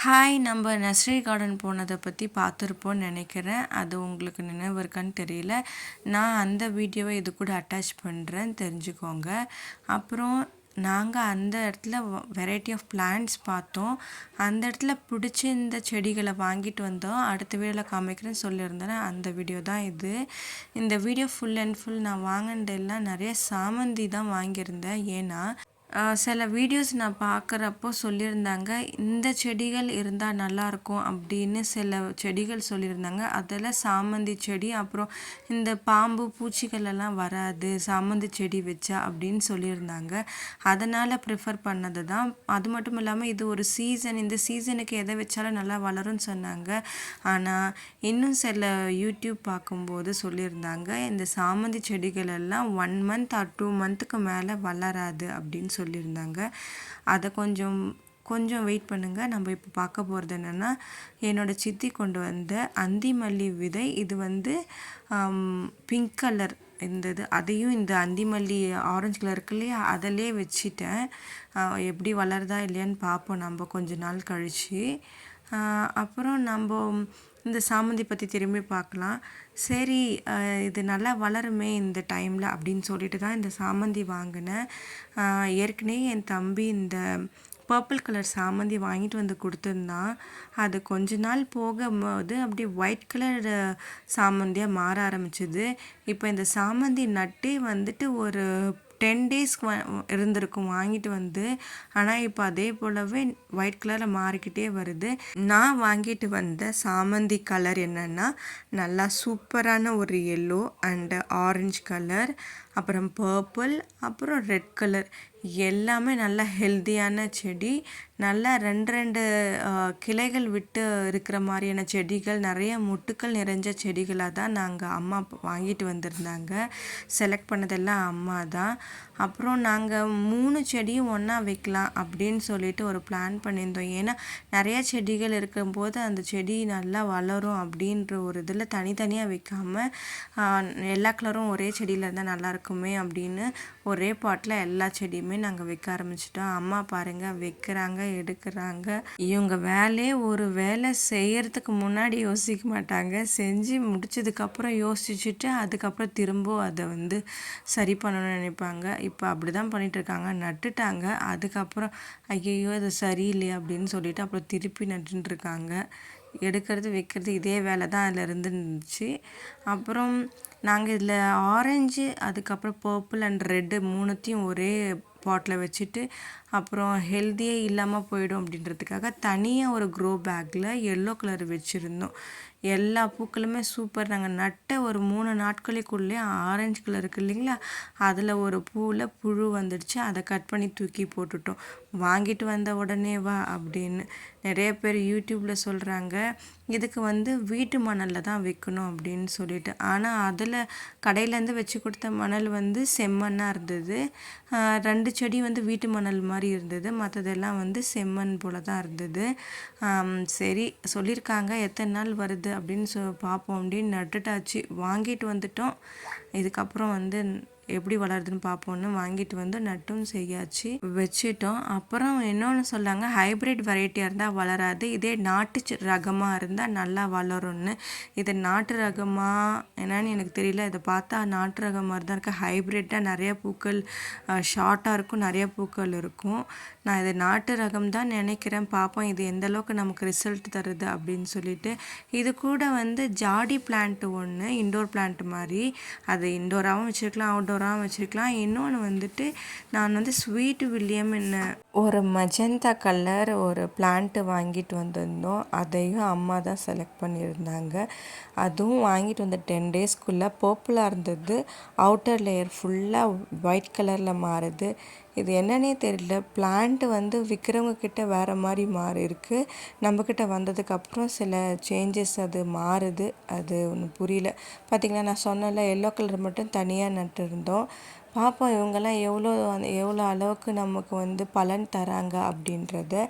Hi நம்ம nursery garden போனதை பற்றி பார்த்துருப்போம்னு நினைக்கிறேன். அது உங்களுக்கு நினைவு இருக்கான்னு தெரியல. நான் அந்த வீடியோவை இது கூட அட்டாச் பண்ணுறேன், தெரிஞ்சுக்கோங்க. அப்புறம் நாங்கள் அந்த இடத்துல வெரைட்டி ஆஃப் பிளான்ட்ஸ் பார்த்தோம். அந்த இடத்துல பிடிச்ச இந்த செடிகளை வாங்கிட்டு வந்தோம். அடுத்த வீடியோவில் காமிக்கிறேன்னு சொல்லியிருந்தேன். அந்த வீடியோ தான் இது. இந்த வீடியோ ஃபுல் அண்ட் ஃபுல் நான் வாங்கினதெல்லாம் நிறைய சாமந்தி தான் வாங்கியிருந்தேன். ஏன்னா சில வீடியோஸ் நான் பார்க்குறப்போ சொல்லியிருந்தாங்க, இந்த செடிகள் இருந்தால் நல்லாயிருக்கும் அப்படின்னு சில செடிகள் சொல்லியிருந்தாங்க. அதில் சாமந்தி செடி, அப்புறம் இந்த பாம்பு பூச்சிகள் எல்லாம் வராது சாமந்தி செடி வச்சா அப்படின்னு சொல்லியிருந்தாங்க. அதனால் ப்ரிஃபர் பண்ணது தான். அது மட்டும் இல்லாமல் இது ஒரு சீசன், இந்த சீசனுக்கு எதை வச்சாலும் நல்லா வளரும்னு சொன்னாங்க. ஆனால் இன்னும் சில யூடியூப் பார்க்கும்போது சொல்லியிருந்தாங்க, இந்த சாமந்தி செடிகள் எல்லாம் 1 மந்த் ஆர் 2 மந்த்துக்கு மேலே வளராது அப்படின்னு சொல்லியிருந்தாங்க. அதை கொஞ்சம் வெயிட் பண்ணுங்கள். நம்ம இப்போ பார்க்க போகிறது என்னென்னா, என்னோடய சித்தி கொண்டு வந்த அந்தி மல்லி விதை. இது வந்து பிங்க் கலர் இருந்தது. அதையும் இந்த அந்தி மல்லி ஆரஞ்சு கலர் இருக்கு இல்லையா, அதிலே வச்சிட்டேன். எப்படி வளருதா இல்லையான்னு பார்ப்போம் நம்ம கொஞ்ச நாள் கழித்து. அப்புறம் நம்ம இந்த சாமந்தி பற்றி திரும்பி பார்க்கலாம். சரி, இது நல்லா வளருமே இந்த டைமில் அப்படின்னு சொல்லிட்டு தான் இந்த சாமந்தி வாங்கினேன். ஏற்கனவே என் தம்பி இந்த பர்பிள் கலர் சாமந்தி வாங்கிட்டு வந்து கொடுத்துருந்தான். அது கொஞ்ச நாள் போகும்போது அப்படி ஒயிட் கலர் சாமந்தியாக மாற ஆரம்பிச்சிது. இப்போ இந்த சாமந்தி நட்டே வந்துட்டு ஒரு 10 days இருந்திருக்கும் வாங்கிட்டு வந்து. ஆனால் இப்போ அதே போலவே ஒயிட் கலரில் மாறிக்கிட்டே வருது. நான் வாங்கிட்டு வந்த சாமந்தி கலர் என்னென்னா, நல்லா சூப்பரான ஒரு எல்லோ அண்டு ஆரஞ்சு கலர், அப்புறம் பர்பிள், அப்புறம் ரெட் கலர். எல்லாமே நல்லா ஹெல்த்தியான செடி. நல்லா 2 கிளைகள் விட்டு இருக்கிற மாதிரியான செடிகள், நிறைய மொட்டுக்கள் நிறைஞ்ச செடிகளாக தான் நாங்கள் அம்மா வாங்கிட்டு வந்திருந்தாங்க. செலக்ட் பண்ணதெல்லாம் அம்மா தான். அப்புறம் நாங்கள் 3 செடியும் ஒன்றா வைக்கலாம் அப்படின்னு சொல்லிட்டு ஒரு பிளான் பண்ணியிருந்தோம். ஏன்னா நிறைய செடிகள் இருக்கும்போது அந்த செடி நல்லா வளரும் அப்படின்ற ஒரு இதில் தனித்தனியாக வைக்காமல் எல்லா கலரும் ஒரே செடியில் இருந்தால் நல்லாயிருக்குமே அப்படின்னு ஒரே பாட்டில் எல்லா செடியுமே நாங்கள் வைக்க ஆரம்பிச்சிட்டோம். அம்மா பாருங்கள், வைக்கிறாங்க, எடுக்கிறாங்க. இவங்க வேலையே ஒரு வேலை செய்கிறதுக்கு முன்னாடி யோசிக்க மாட்டாங்க. செஞ்சு முடிச்சதுக்கப்புறம் யோசிச்சுட்டு அதுக்கப்புறம் திரும்ப அதை வந்து சரி பண்ணணும்னு நினைப்பாங்க. இப்போ அப்படி தான் பண்ணிகிட்ருக்காங்க. நட்டுட்டாங்க, அதுக்கப்புறம் ஐயையோ அது சரியில்லையே அப்படின்னு சொல்லிட்டு அப்புறம் திருப்பி நட்டுருக்காங்க. எடுக்கிறது வைக்கிறது இதே வேலை தான் அதில் இருந்துச்சு. அப்புறம் நாங்கள் இதில் ஆரஞ்சு, அதுக்கப்புறம் பர்பிள் அண்ட் ரெட்டு 3த்தையும் ஒரே பாட்டில் வச்சுட்டு, அப்புறம் ஹெல்த்தியே இல்லாமல் போயிடும் அப்படின்றதுக்காக தனியாக ஒரு க்ரோ பேக்கில் எல்லோ கலர் வச்சுருந்தோம். எல்லா பூக்களுமே சூப்பர். நாங்கள் நட்ட ஒரு 3 நாட்களுக்குள்ளே ஆரஞ்சு கலர் இருக்குது இல்லைங்களா, அதில் ஒரு பூவில் புழு வந்துடுச்சு. அதை கட் பண்ணி தூக்கி போட்டுட்டோம். வாங்கிட்டு வந்த உடனே வா அப்படின்னு நிறைய பேர் யூடியூப்பில் சொல்கிறாங்க, இதுக்கு வந்து வீட்டு மணலில் தான் வைக்கணும் அப்படின்னு சொல்லிட்டு. ஆனால் அதில் கடையிலேருந்து வச்சு கொடுத்த மணல் வந்து செம்மண்ணாக இருந்தது. 2 செடி வந்து வீட்டு மணல் மாதிரி இருந்தது, மற்றதெல்லாம் வந்து செம்மண் போல் தான் இருந்தது. சரி சொல்லியிருக்காங்க, எத்தனை நாள் வருது அப்படின்னு பார்ப்போம் அப்படின்னு நட்டுட்டாச்சு. வாங்கிட்டு வந்துட்டோம். இதுக்கப்புறம் வந்து எப்படி வளருதுன்னு பார்ப்போன்னு வாங்கிட்டு வந்து நட்டும் செய்யாச்சு, வச்சிட்டோம். அப்புறம் இன்னொன்று சொல்லாங்க, ஹைப்ரிட் வெரைட்டியாக இருந்தால் வளராது, இதே நாட்டு ரகமாக இருந்தால் நல்லா வளரும்னு. இது நாட்டு ரகமாக என்னன்னு எனக்கு தெரியல. இதை பார்த்தா நாட்டு ரகம் மாதிரி தான் இருக்குது. ஹைப்ரிட்டாக நிறைய பூக்கள் ஷார்ட்டாக இருக்கும், நிறைய பூக்கள் இருக்கும். நான் இது நாட்டு ரகம் தான் நினைக்கிறேன். பார்ப்போம் இது எந்த அளவுக்கு நமக்கு ரிசல்ட் தருது அப்படின்னு சொல்லிட்டு. இது கூட வந்து ஜாடி பிளான்ட் ஒன்று, இண்டோர் பிளான்ட் மாதிரி. அது இண்டோராகவும் வச்சுருக்கலாம், அவுட்டோராகவும் வச்சுருக்கலாம். இன்னொன்று வந்துட்டு நான் வந்து ஸ்வீட் வில்லியம் என்ன ஒரு மஜந்தா கலர் ஒரு பிளான்ட்டு வாங்கிட்டு வந்திருந்தோம். அதையும் அம்மா தான் செலக்ட் பண்ணியிருந்தாங்க. அதுவும் வாங்கிட்டு வந்த 10 daysக்குள்ளே பர்பிளாக இருந்தது, அவுட்டர் லேயர் ஃபுல்லாக ஒயிட் கலரில் மாறுது. இது என்னன்னே தெரியல. பிளான்ட்டு வந்து விற்கிறவங்க கிட்ட வேறு மாதிரி மாறி இருக்குது, நம்மக்கிட்ட வந்ததுக்கப்புறம் சில சேஞ்சஸ் அது மாறுது. அது ஒன்றும் புரியல. பார்த்திங்களா, நான் சொன்னல எல்லோ கலர் மட்டும் தனியாக நட்டுருந்தோம். பார்ப்போம் இவங்கெல்லாம் எவ்வளோ அளவுக்கு நமக்கு வந்து பலன் தராங்க அப்படின்றத.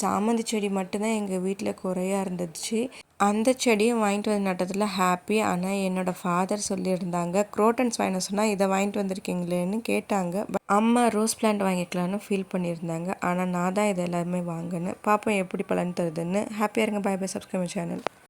சாமந்தி செடி மட்டும்தான் எங்கள் வீட்டில் குறையா இருந்துச்சு. அந்த செடியும் வாங்கிட்டு வந்து நட்டதில் ஹாப்பி. ஆனால் என்னோடய ஃபாதர் சொல்லியிருந்தாங்க, குரோட்டன்ஸ் வாங்கின சொன்னால் இதை வாங்கிட்டு வந்திருக்கீங்களேன்னு கேட்டாங்க. அம்மா ரோஸ் பிளான்ட் வாங்கிக்கலான்னு ஃபீல் பண்ணியிருந்தாங்க. ஆனால் நான் தான் இது எல்லாமே வாங்கினேன். பார்ப்போம் எப்படி பலன் தருதுன்னு. ஹாப்பியாக இருங்க. Bye bye. Subscribe channel.